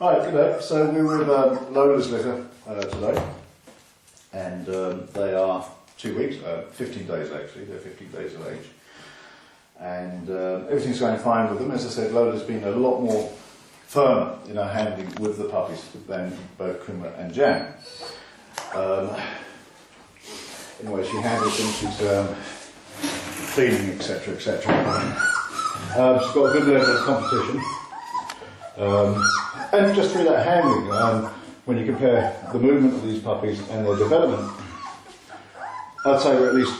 Hi, good day. So we're with Lola's litter today, and they are 2 weeks, 15 days actually, they're 15 days of age. And everything's going fine with them. As I said, Lola's been a lot more firmer in her handling with the puppies than both Kumara and Jam. Anyway, she handles them, she's cleaning, etc, etc. She's got a good level of competition. And just through that handling, when you compare the movement of these puppies and their development, I'd say we're at least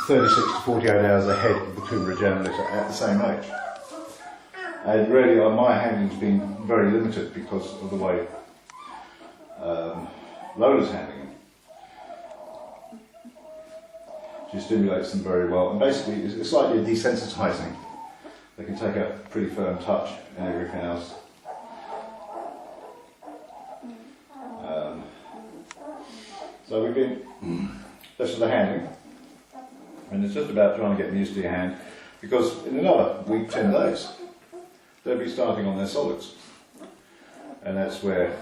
36 to 48 hours ahead of the Kumara Jam litter at the same age. And really, my handling's been very limited because of the way Lola's handling them. She stimulates them very well, and basically it's slightly desensitizing. They can take a pretty firm touch and everything else. So we've been, this is the handling, and it's just about trying to get them used to your hand, because in another week, 10 days, they'll be starting on their solids. And that's where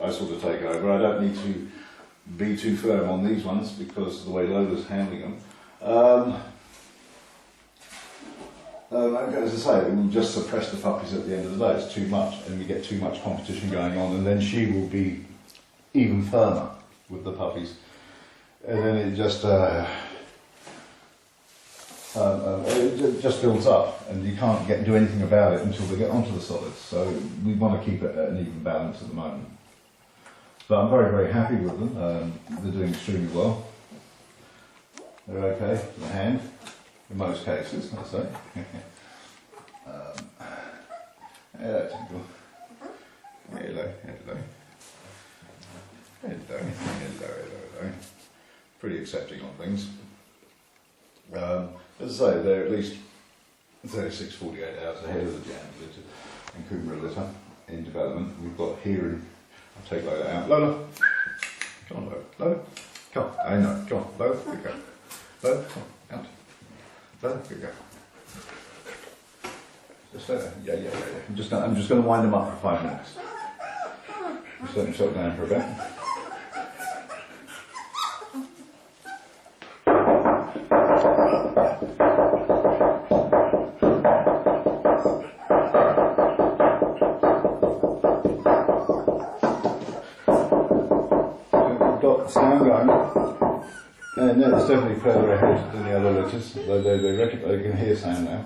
I sort of take over. I don't need to be too firm on these ones because of the way Lola's handling them. As I say, it will just suppress the puppies at the end of the day. It's too much, and we get too much competition going on, and then she will be even firmer with the puppies, and then it just builds up, and you can't do anything about it until they get onto the solids. So we want to keep it at an even balance at the moment. But I'm very, very happy with them. They're doing extremely well. They're okay for the hand, in most cases, I'd say. Hello, Tinkle. Hello, hello. Hello, hello, hello. Pretty accepting on things. As I say, they're at least 36, 48 hours ahead of the Jam litter and Kumara litter in development. We've got here, and I'll take Lola out. Lola! Come on, Lola. Lola! Come on. I know. Come on, Lola. Good go. Lola, come on. Out. Lola, good go. Just there. Yeah. I'm just going to wind them up for 5 minutes. Just let them settle down for a bit. Sound going, and it's definitely further ahead than the other litters, though they can hear sound now.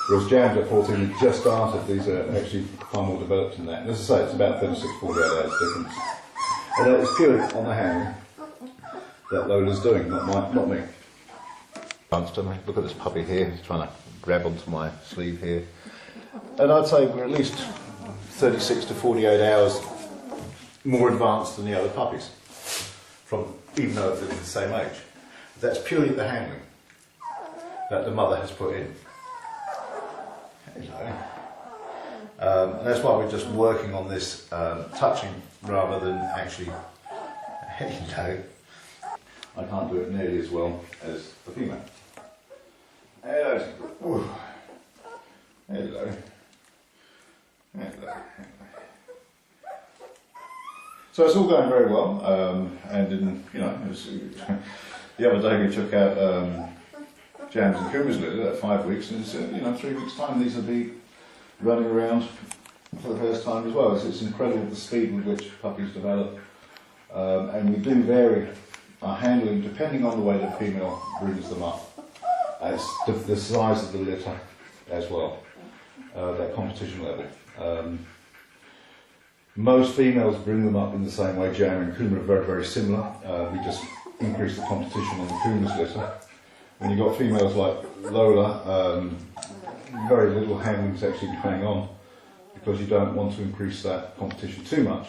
Whereas Jam's at 14, we've just started, these are actually far more developed than that. And as I say, it's about 36, 48 hours difference. And it's purely on the handling that Lola's doing, not me. Look at this puppy here, he's trying to grab onto my sleeve here. And I'd say we're at least 36 to 48 hours more advanced than the other puppies, even though they're the same age. That's purely the handling that the mother has put in. Hello. And that's why we're just working on this touching rather than actually. Hello. I can't do it nearly as well as the female. Hello. Ooh. Hello. Hello. So it's all going very well, and the other day we took out Jam's and Kumara's litter at 5 weeks, and 3 weeks' time these will be running around for the first time as well. So it's incredible the speed with which puppies develop, and we do vary our handling depending on the way the female brings them up. It's the size of the litter as well, that competition level. Most females bring them up in the same way. Jam and Kumara are very, very similar. We just increase the competition on the Kumara's litter. When you've got females like Lola, very little handling is actually going on because you don't want to increase that competition too much.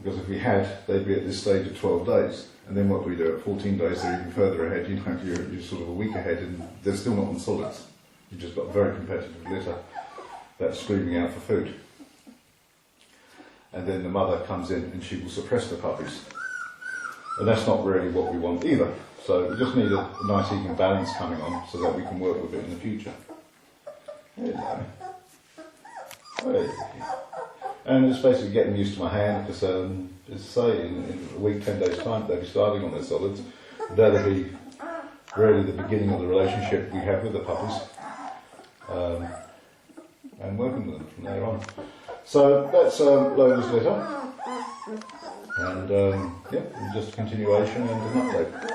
Because if we had, they'd be at this stage at 12 days. And then what do we do? At 14 days, they're even further ahead. You're sort of a week ahead, and they're still not on solids. You've just got a very competitive litter that's screaming out for food. And then the mother comes in and she will suppress the puppies. And that's not really what we want either. So we just need a nice even balance coming on so that we can work with it in the future. Hello. And it's basically getting used to my hand, because as I say, in a week, 10 days time, they'll be starting on their solids. That'll be really the beginning of the relationship we have with the puppies, and working with them from there on. So that's Lola's letter, and yeah, just a continuation and an update.